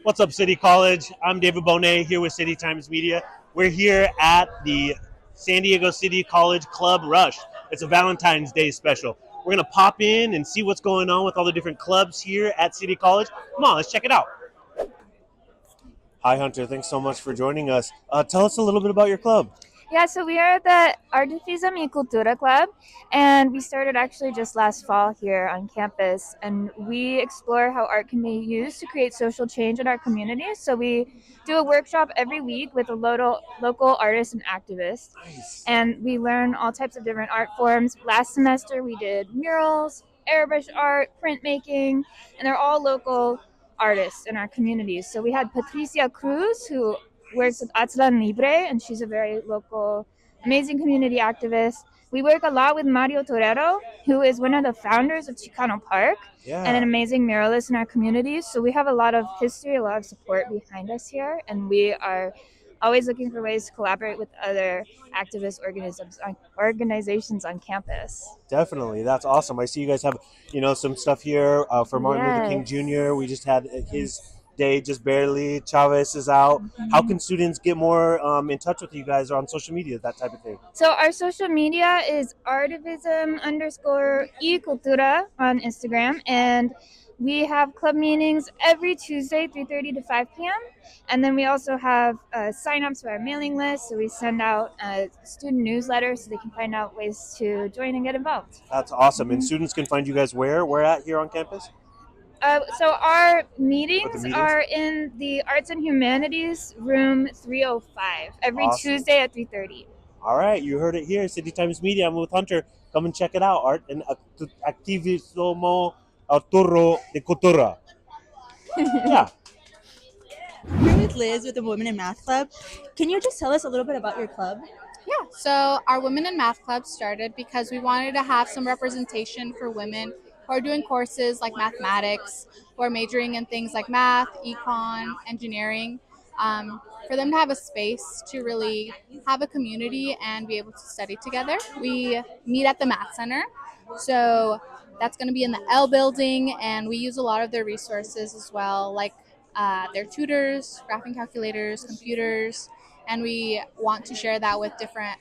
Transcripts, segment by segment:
What's up, City College? I'm David Bohnet here with City Times Media. We're here at the San Diego City College Club Rush. It's a Valentine's Day special. We're going to pop in and see what's going on with all the different clubs here at City College. Come on, let's check it out. Hi, Hunter. Thanks so much for joining us. Tell us a little bit about your club. Yeah, so we are the Artificio y Cultura Club, and we started actually just last fall here on campus. And we explore how art can be used to create social change in our community. So we do a workshop every week with a local artists and activists. Nice. And we learn all types of different art forms. Last semester we did murals, airbrush art, printmaking, and they're all local artists in our communities. So we had Patricia Cruz, who works with Atlan Libre, and she's a very local, amazing community activist. We work a lot with Mario Torero, who is one of the founders of Chicano Park and an amazing muralist in our communities. So we have a lot of history, a lot of support behind us here, and we are always looking for ways to collaborate with other activist organizations on campus. Definitely. That's awesome. I see you guys have, some stuff here for Martin Luther King Jr. We just had his day just barely. Chavez is out. How can students get more in touch with you guys on social media, that type of thing? So our social media is artivism_e-cultura on Instagram, and we have club meetings every Tuesday, 3:30 to 5 p.m. And then we also have sign-ups for our mailing list, so we send out a student newsletter so they can find out ways to join and get involved. That's awesome. And students can find you guys where? Where at here on campus? So our meetings are in the Arts and Humanities room 305 every Tuesday at 3:30. All right, you heard it here. City Times Media. I'm with Hunter. Come and check it out. Art and Activismo Arturo de Cultura. Yeah. We're here with Liz with the Women in Math Club. Can you just tell us a little bit about your club? Yeah, so our Women in Math Club started because we wanted to have some representation for women who are doing courses like mathematics, who are majoring in things like math, econ, engineering, for them to have a space to really have a community and be able to study together. We meet at the Math Center, so that's going to be in the L building, and we use a lot of their resources as well, like their tutors, graphing calculators, computers, and we want to share that with different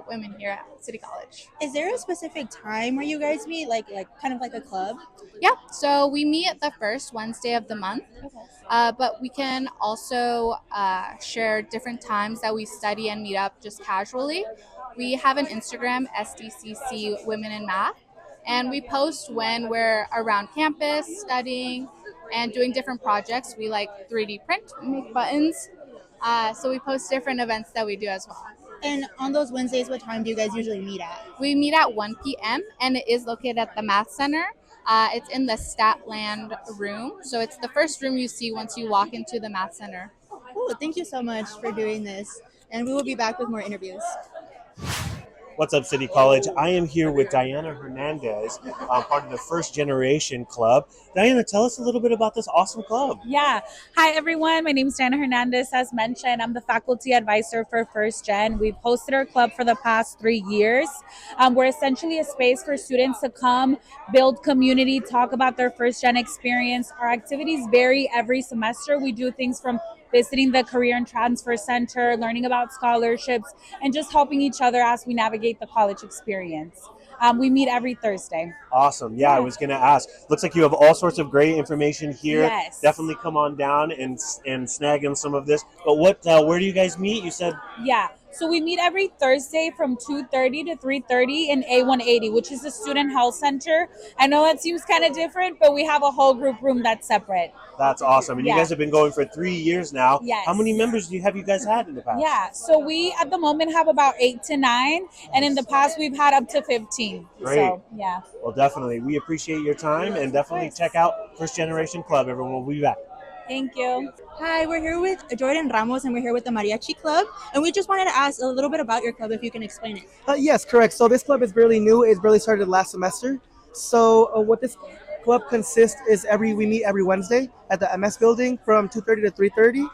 women here at City College. Is there a specific time where you guys meet, like kind of like a club? Yeah, so we meet the first Wednesday of the month, but we can also share different times that we study and meet up just casually. We have an Instagram, SDCC Women in Math, and we post when we're around campus studying and doing different projects. We like 3D print, make buttons, so we post different events that we do as well. And on those Wednesdays, what time do you guys usually meet at? We meet at 1 p.m. and it is located at the Math Center. It's in the Statland room. So it's the first room you see once you walk into the Math Center. Cool. Thank you so much for doing this. And we will be back with more interviews. What's up, City College? I am here with Dianna Hernandez, part of the First Generation Club. Dianna, tell us a little bit about this awesome club. Yeah. Hi, everyone. My name is Dianna Hernandez. As mentioned, I'm the faculty advisor for First Gen. We've hosted our club for the past 3 years. We're essentially a space for students to come, build community, talk about their First Gen experience. Our activities vary every semester. We do things from visiting the Career and Transfer Center, learning about scholarships, and just helping each other as we navigate the college experience. We meet every Thursday. Awesome. Yeah, I was going to ask. Looks like you have all sorts of great information here. Yes. Definitely come on down and snag in some of this. But where do you guys meet? You said? Yeah. So we meet every Thursday from 2:30 to 3:30 in A180, which is the Student Health Center. I know that seems kind of different, but we have a whole group room that's separate. That's awesome. And you guys have been going for 3 years now. Yes. How many members have you guys had in the past? Yeah. So we, at the moment, have about 8 to 9. And in the past, we've had up to 15. Great. So, yeah. Well, definitely. We appreciate your time, and definitely check out First Generation Club. Everyone will be back. Thank you. Hi, we're here with Jordan Ramos, and we're here with the Mariachi Club. And we just wanted to ask a little bit about your club, if you can explain it. Yes, correct. So this club is really new. It really started last semester. So what this club consists is we meet every Wednesday at the MS building from 2:30 to 3:30.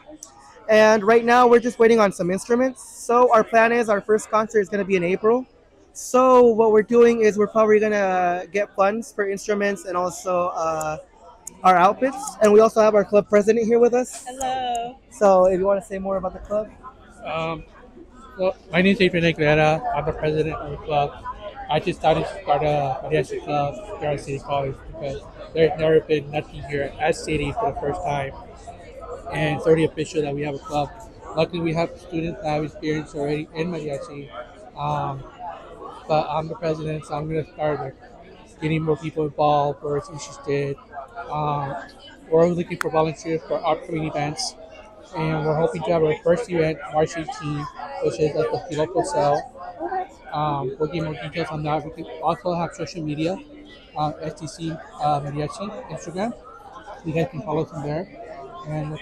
And right now we're just waiting on some instruments. So our plan is our first concert is going to be in April. So what we're doing is we're probably going to get funds for instruments and also our outfits, and we also have our club president here with us. Hello. So if you want to say more about the club. Well, my name is Adrian. I'm the president of the club. I just started to start a mariachi club here at City College because there's never been nothing here at City for the first time. And it's already official that we have a club. Luckily, we have students that have experience already in mariachi. But I'm the president, so I'm going to start getting more people involved or interested. We're looking for volunteers for upcoming events. And we're hoping to have our first event March 18th, which is at the local cell. We'll give more details on that. We can also have social media, STC Mariachi Instagram. You guys can follow us from there. And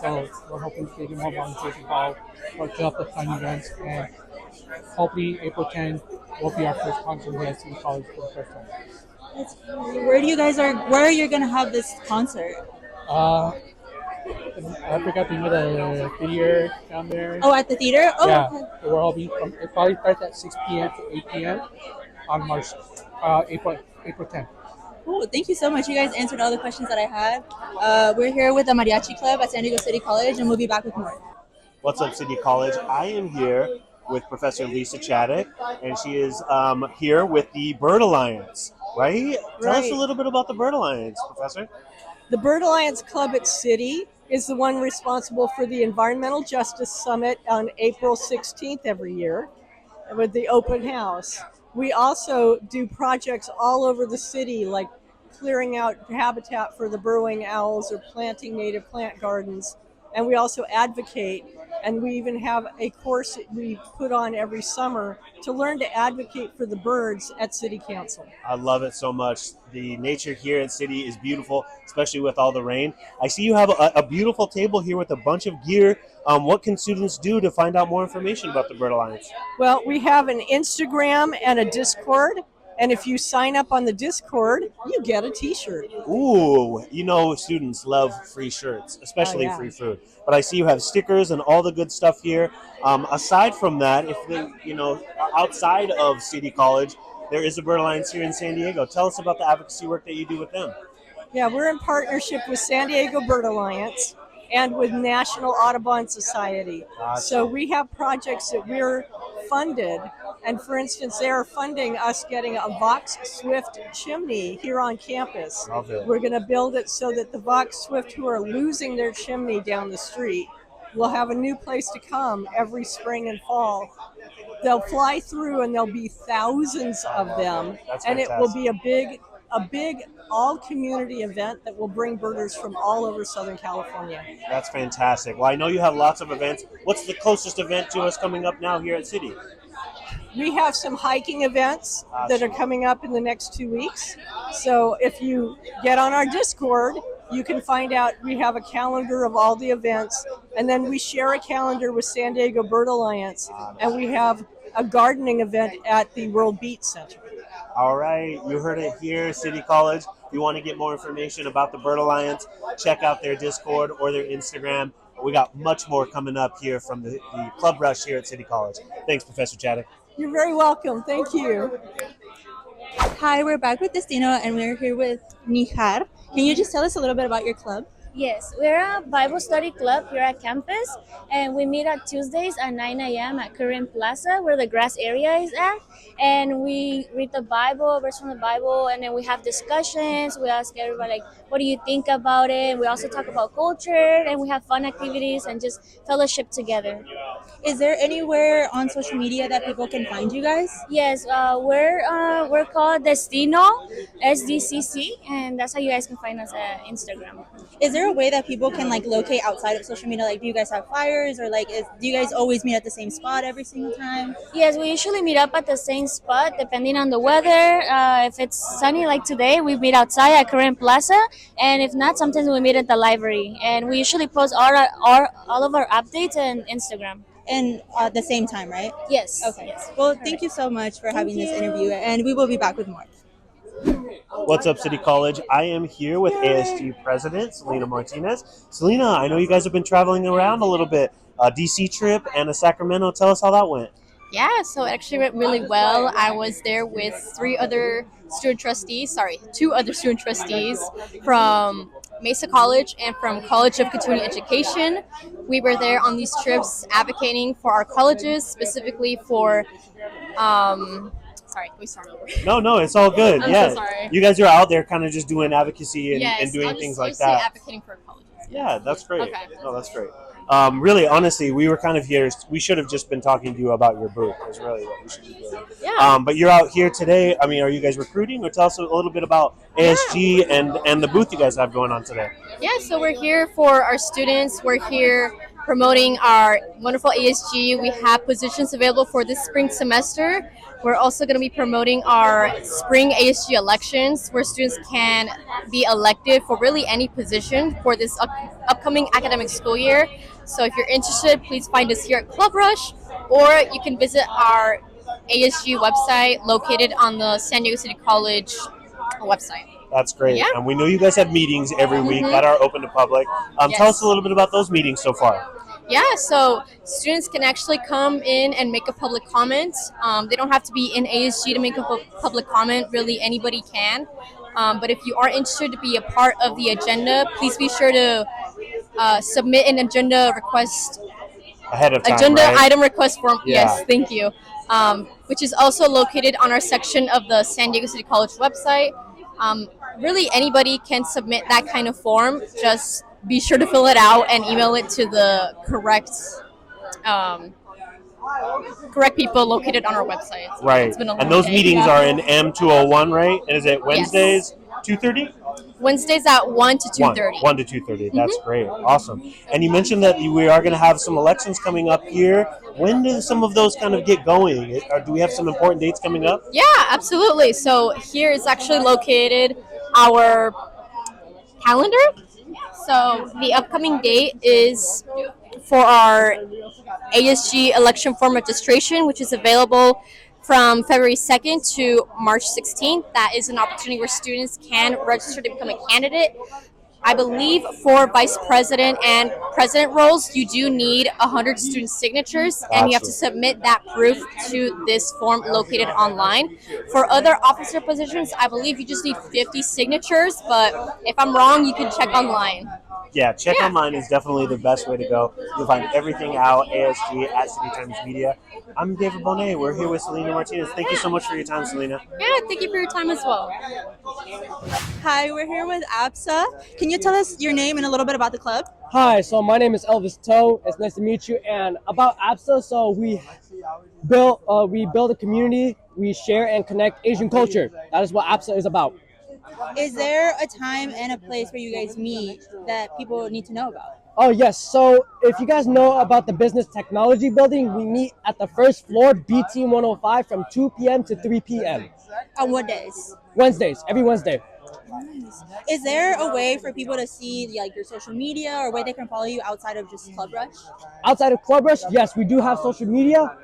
so we're hoping to get more volunteers involved or to help us find events. And hopefully April 10th will be our first concert here at City College for the first time. Where are you gonna have this concert? I forgot the name of the theater down there. Oh, at the theater? Oh, yeah. okay. So we're all it probably starts at 6 p.m. to 8 p.m. on April 10th. Cool. Thank you so much. You guys answered all the questions that I had. We're here with the Mariachi Club at San Diego City College, and we'll be back with more. What's up, City College? I am here with Professor Lisa Chaddock, and she is here with the Bird Alliance, right? Tell us a little bit about the Bird Alliance, Professor. The Bird Alliance Club at City is the one responsible for the Environmental Justice Summit on April 16th every year with the open house. We also do projects all over the city, like clearing out habitat for the burrowing owls or planting native plant gardens. And we also advocate, and we even have a course that we put on every summer to learn to advocate for the birds at City Council. I love it so much. The nature here at City is beautiful, especially with all the rain. I see you have a beautiful table here with a bunch of gear. What can students do to find out more information about the Bird Alliance? Well, we have an Instagram and a Discord. And if you sign up on the Discord, you get a t-shirt. Ooh, you know students love free shirts, especially free food. But I see you have stickers and all the good stuff here. Aside from that, if they, outside of City College, there is a Bird Alliance here in San Diego. Tell us about the advocacy work that you do with them. Yeah, we're in partnership with San Diego Bird Alliance and with National Audubon Society. Gotcha. So we have projects that we're funded. And for instance, they are funding us getting a Vox Swift chimney here on campus. Love it. We're going to build it so that the Vox Swift who are losing their chimney down the street will have a new place to come every spring and fall. They'll fly through and there'll be thousands of them. That's and fantastic. it will be a big all-community event that will bring birders from all over Southern California. That's fantastic. Well, I know you have lots of events. What's the closest event to us coming up now here at City? We have some hiking events that are coming up in the next 2 weeks. So if you get on our Discord, you can find out we have a calendar of all the events. And then we share a calendar with San Diego Bird Alliance. And we have a gardening event at the World Beat Center. All right, you heard it here, City College. If you want to get more information about the Bird Alliance, check out their Discord or their Instagram. We got much more coming up here from the Club Rush here at City College. Thanks, Professor Chaddock. You're very welcome. Thank you. Hi, we're back with Destino, and we're here with Nihar. Can you just tell us a little bit about your club? Yes, we're a Bible study club here at campus, and we meet on Tuesdays at 9 a.m. at Current Plaza, where the grass area is at. And we read the Bible, a verse from the Bible, and then we have discussions. We ask everybody, what do you think about it? We also talk about culture, and we have fun activities and just fellowship together. Is there anywhere on social media that people can find you guys? Yes, we're called Destino, SDCC, and that's how you guys can find us at Instagram. Is there a way that people can locate outside of social media? Do you guys have flyers, or do you guys always meet at the same spot every single time? Yes, we usually meet up at the same spot depending on the weather. If it's sunny like today, we meet outside at Current Plaza, and if not, sometimes we meet at the library. And we usually post all of our updates on Instagram. And at the same time, right? Yes. Okay. Yes. Well, thank you so much for having this interview, and we will be back with more. What's up, City College? I am here with ASG President Selena Martinez. Selena, I know you guys have been traveling around a little bit. A DC trip and a Sacramento. Tell us how that went. Yeah, so it actually went really well. I was there with two other student trustees from Mesa College and from College of Continuing Education. We were there on these trips advocating for our colleges, specifically for, sorry, can we start over? No, it's all good. I'm yeah, so sorry. You guys are out there kind of just doing advocacy and, Yes, and doing I'll things just like say that. advocating for colleges. Yeah, that's great. Okay. No, that's great. Really, honestly, we were kind of here. We should have just been talking to you about your booth. Is really what we should be doing. Yeah. But you're out here today. I mean, are you guys recruiting? Or tell us a little bit about ASG and the booth you guys have going on today. Yeah, so we're here for our students. We're here promoting our wonderful ASG. We have positions available for this spring semester. We're also going to be promoting our spring ASG elections, where students can be elected for really any position for this upcoming academic school year. So if you're interested, please find us here at Club Rush, or you can visit our ASG website located on the San Diego City College website. That's great. Yeah. And we know you guys have meetings every week that are open to public. Yes. Tell us a little bit about those meetings so far. Yeah, so students can actually come in and make a public comment. They don't have to be in ASG to make a public comment. Really, anybody can. But if you are interested to be a part of the agenda, please be sure to submit an agenda request. Ahead of time, Agenda right? item request form. Yeah. Yes, thank you. Which is also located on our section of the San Diego City College website. Really, anybody can submit that kind of form. Just be sure to fill it out and email it to the correct people located on our website. Right. It's been a long And those day. meetings Yeah. are in M201, right? And is it Wednesdays, 2:30? Wednesdays at 1 to 2:30. 1 to 2:30. That's great. Awesome. And you mentioned that we are going to have some elections coming up here. When do some of those kind of get going? Or do we have some important dates coming up? Yeah, absolutely. So here is actually located our calendar. So the upcoming date is for our ASG election form registration, which is available from February 2nd to March 16th. That is an opportunity where students can register to become a candidate. I believe for vice president and president roles, you do need 100 student signatures, and you have to submit that proof to this form located online. For other officer positions, I believe you just need 50 signatures, but if I'm wrong, you can check online. Yeah, check online is definitely the best way to go. You'll find everything out, ASG at City Times Media. I'm David Bohnet. We're here with Selena Martinez. Thank you so much for your time, Selena. Yeah, thank you for your time as well. Hi, we're here with ABSA. Can you tell us your name and a little bit about the club? Hi, so my name is Elvis Toe. It's nice to meet you. And about ABSA, so we build a community. We share and connect Asian culture. That is what ABSA is about. Is there a time and a place where you guys meet that people need to know about? Oh, yes. So if you guys know about the Business Technology Building, we meet at the first floor, BT 105, from 2 p.m. to 3 p.m. On what days? Wednesdays, every Wednesday. Is there a way for people to see like your social media or a way they can follow you outside of just Club Rush? Outside of Club Rush, yes, we do have social media.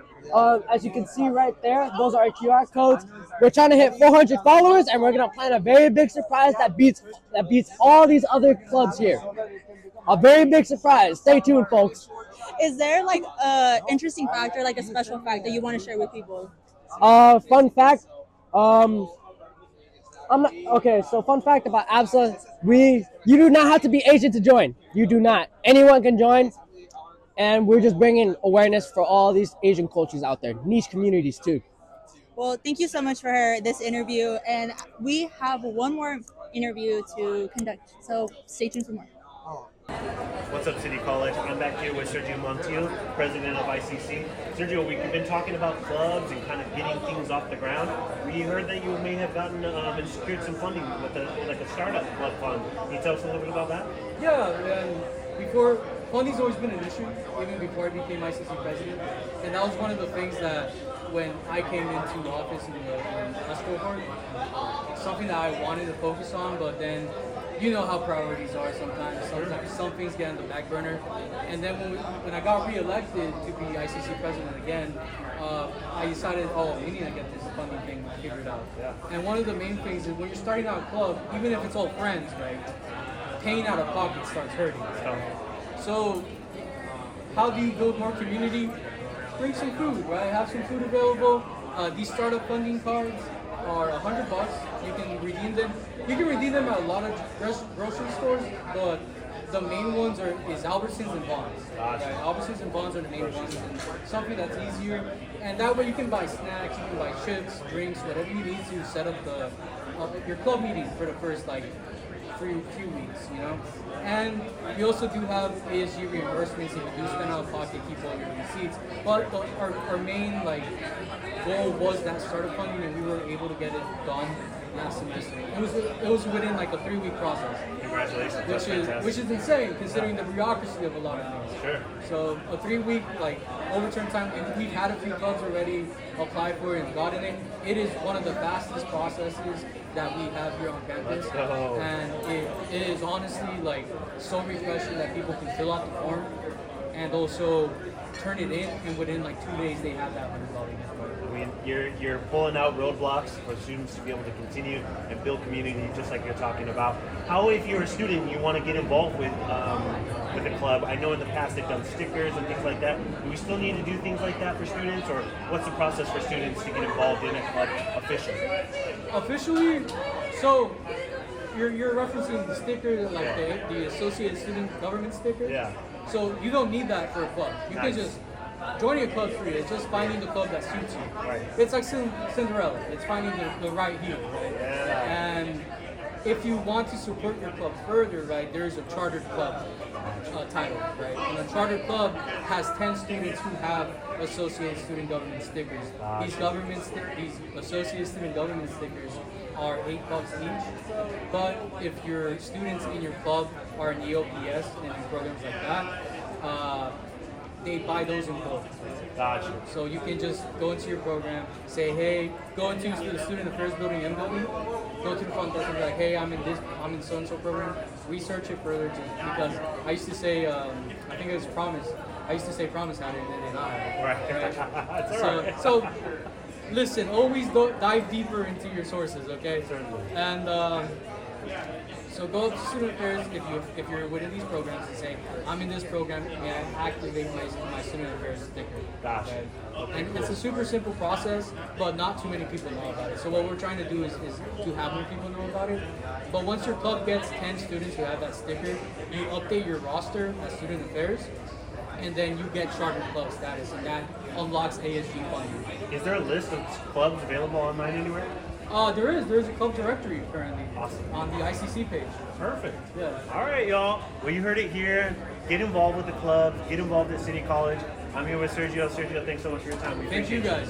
As you can see right there, those are our QR codes. We're trying to hit 400 followers, and we're gonna plan a very big surprise that beats all these other clubs here. A very big surprise. Stay tuned, folks. Is there like a interesting fact or like a special fact that you want to share with people? Fun fact. Fun fact about ABSA, you do not have to be Asian to join. You do not. Anyone can join. And we're just bringing awareness for all these Asian cultures out there, niche communities too. Well, thank you so much for this interview. And we have one more interview to conduct. So stay tuned for more. What's up, City College? I'm back here with Sergio Montiel, president of ICC. Sergio, we've been talking about clubs and kind of getting things off the ground. We heard that you may have gotten and secured some funding with a startup club fund. Can you tell us a little bit about that? Yeah, and before, funding's always been an issue, even before I became ICC president. And that was one of the things that when I came into office in the cohort, something that I wanted to focus on, but then you know how priorities are sometimes. Sometimes some things get on the back burner. And then when I got re-elected to be ICC president again, I decided, we need to get this funding thing figured out. Yeah. And one of the main things is when you're starting out a club, even if it's all friends, right, paying out of pocket starts hurting. So how do you build more community? bring some food, right? Have some food available. These startup funding cards are $100. You can redeem them. You can redeem them at a lot of grocery stores, but the main ones is Albertsons and Vons. Right? Albertsons and Vons are the main ones, and something that's easier. And that way you can buy snacks, you can buy chips, drinks, whatever you need to set up your club meeting for the first few weeks, you know. And we also do have ASG reimbursements if you do spend out of pocket, keep all your receipts. But our main goal was that startup funding, and we were able to get it done last semester. It was within like a 3-week process. Congratulations. Which is insane considering the bureaucracy of a lot of things. Sure. So a 3-week overturn time, and we've had a few clubs already apply for it and gotten it. It is one of the fastest processes that we have here on campus. And it is honestly so refreshing that people can fill out the form and also turn it in, and within 2 days they have that $100 gift card. I mean, you're pulling out roadblocks for students to be able to continue and build community, just like you're talking about. How, if you're a student and you want to get involved with the club, I know in the past they've done stickers and things like that. Do we still need to do things like that for students, or what's the process for students to get involved in a club officially? Officially, so you're referencing the sticker, the Associated Student Government sticker. Yeah. So you don't need that for a club. You can just joining a club free. It's just finding the club that suits you. Right. It's like Cinderella. It's finding the right heel, right? Yeah. And if you want to support your club further, right, there's a chartered club title, right? And a chartered club has 10 students who have Associated Student Government stickers. These Associated Student Government stickers are $8 each. But if your students in your club are in EOPS and in programs like that, they buy those in bulk. Gotcha. So you can just go into your program, say, hey, go into the Student Affairs building, M building, go to the front desk and be like, hey, I'm in so-and-so program. Research it further, because I used to say, I think it was Promise. I used to say Promise had it, and then they not have it. Right. So listen, always dive deeper into your sources, okay? Certainly. And so go up to Student Affairs if you're within these programs and say, I'm in this program, and activate my Student Affairs sticker. Gotcha. Okay? And it's a super simple process, but not too many people know about it. So what we're trying to do is to have more people know about it. But once your club gets 10 students who have that sticker, you update your roster at Student Affairs, and then you get chartered club status, and that unlocks ASG funding. Is there a list of clubs available online anywhere? There's a club directory currently on the ICC page. Perfect. Yeah. All right, y'all. Well, you heard it here. Get involved with the club. Get involved at City College. I'm here with Sergio. Sergio, thanks so much for your time. Thank you guys.